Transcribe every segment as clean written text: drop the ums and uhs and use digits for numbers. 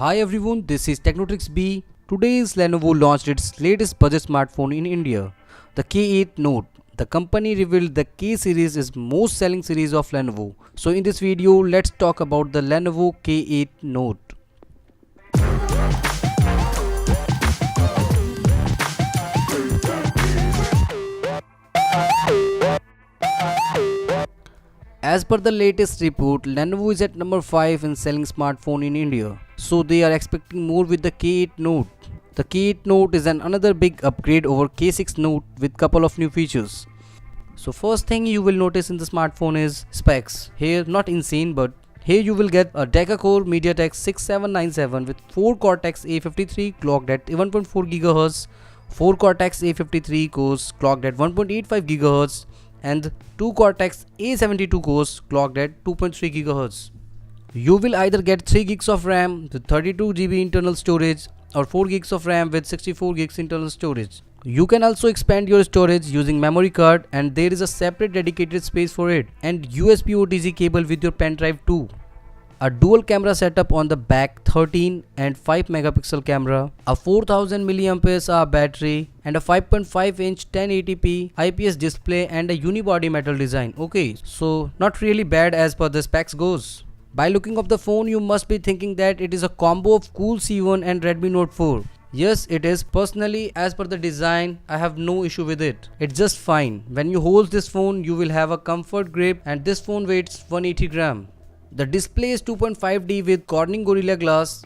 Hi everyone, this is Technotrix B. Today's Lenovo launched its latest budget smartphone in India, the K8 Note. The company revealed the K series is most selling series of Lenovo. So in this video, let's talk about the Lenovo K8 Note. As per the latest report, Lenovo is at number 5 in selling smartphone in India. So they are expecting more with the K8 Note. The K8 Note is another big upgrade over K6 Note with couple of new features. So first thing you will notice in the smartphone is specs. Here not insane, but here you will get a deca-core MediaTek 6797 with 4 Cortex A53 clocked at 1.4 GHz, 4 Cortex A53 cores clocked at 1.85 GHz, and 2 Cortex A72 cores clocked at 2.3 GHz. You will either get 3 gigs of RAM with 32 GB internal storage or 4 gigs of RAM with 64 gigs internal storage. You can also expand your storage using memory card, and there is a separate dedicated space for it, and USB OTG cable with your pen drive too. A dual camera setup on the back, 13 and 5 megapixel camera, a 4000 mAh battery, and a 5.5 inch 1080p IPS display and a unibody metal design. Okay, so not really bad as per the specs goes. By looking of the phone, you must be thinking that it is a combo of cool C1 and Redmi Note 4. Yes, it is. Personally, as per the design, I have no issue with it. It's just fine. When you hold this phone, you will have a comfort grip, and this phone weighs 180 gram. The display is 2.5D with Corning Gorilla Glass,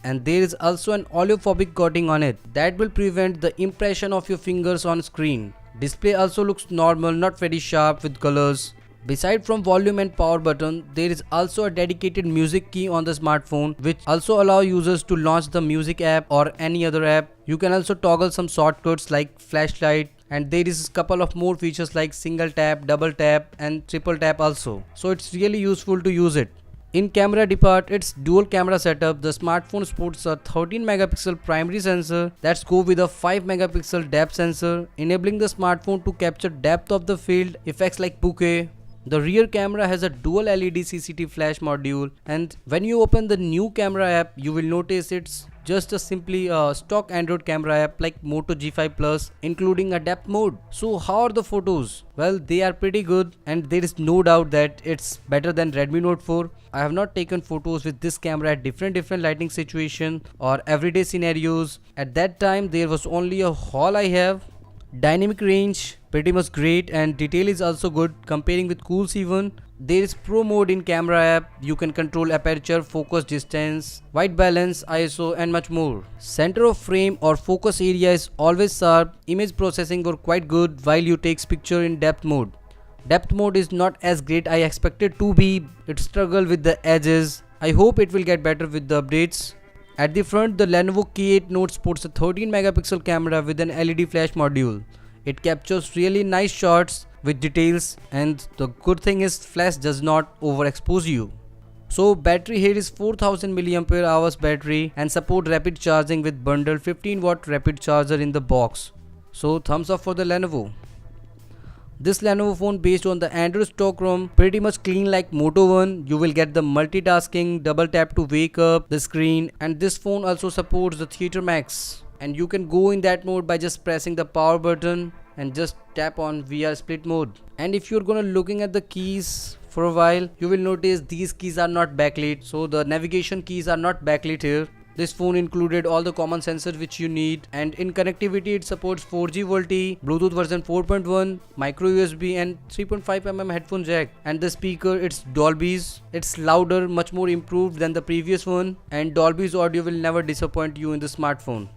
and there is also an oleophobic coating on it that will prevent the impression of your fingers on screen. Display also looks normal, not very sharp with colors. Beside from volume and power button, there is also a dedicated music key on the smartphone which also allow users to launch the music app or any other app. You can also toggle some shortcuts like flashlight, and there is a couple of more features like single tap, double tap and triple tap also. So it's really useful to use it. In camera depart, it's dual camera setup. The smartphone sports a 13 megapixel primary sensor that's go with a 5 megapixel depth sensor, enabling the smartphone to capture depth of the field effects like bokeh. The rear camera has a dual LED CCD flash module, and when you open the new camera app, you will notice it's just a simply stock Android camera app like Moto G5 Plus, including a depth mode. So how are the photos? Well, they are pretty good, and there is no doubt that it's better than Redmi Note 4. I have not taken photos with this camera at different lighting situation or everyday scenarios. At that time, there was only a haul I have. Dynamic range pretty much great, and detail is also good comparing with Cool C1. There is Pro mode in camera app. You can control aperture, focus distance, white balance, ISO and much more. Center of frame or focus area is always sharp. Image processing were quite good while you takes picture in depth mode. Depth mode is not as great I expected to be. It struggle with the edges. I hope it will get better with the updates. At the front, the Lenovo K8 Note sports a 13 megapixel camera with an LED flash module. It captures really nice shots with details, and the good thing is flash does not overexpose you. So battery here is 4000 mAh battery and support rapid charging with bundled 15-watt rapid charger in the box. So thumbs up for the Lenovo. This Lenovo phone based on the Android stock ROM, pretty much clean like Moto One. You will get the multitasking, double tap to wake up the screen, and this phone also supports the Theater Max. And you can go in that mode by just pressing the power button and just tap on VR split mode. And if you're gonna looking at the keys for a while, you will notice these keys are not backlit. So the navigation keys are not backlit here. This phone included all the common sensors which you need, and in connectivity it supports 4G VoLTE, Bluetooth version 4.1, micro USB and 3.5mm headphone jack. And the speaker, it's Dolby's. It's louder, much more improved than the previous one, and Dolby's audio will never disappoint you in the smartphone.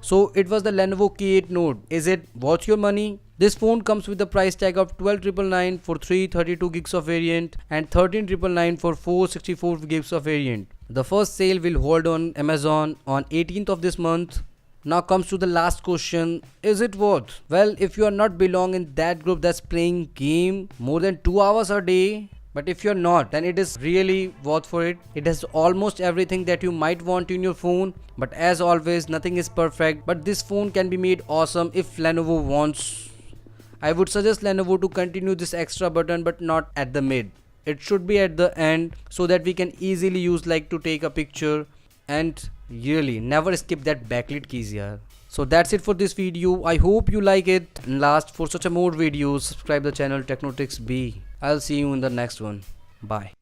So it was the Lenovo K8 Note. Is it worth your money? This phone comes with a price tag of 12,999 for 332 gigs of variant and 13,999 for 464 gigs of variant. The first sale will hold on Amazon on 18th of this month. Now comes to the last question, is it worth? Well, if you are not belong in that group that's playing game more than 2 hours a day, but if you're not, then it is really worth for it. It has almost everything that you might want in your phone, but as always, nothing is perfect. But this phone can be made awesome if Lenovo wants. I would suggest Lenovo to continue this extra button, but not at the mid. It should be at the end so that we can easily use like to take a picture and really never skip that backlit keys, yeah. So that's it for this video. I hope you like it, and last, for such a more videos, subscribe the channel Technotricks B. I'll see you in the next one. Bye.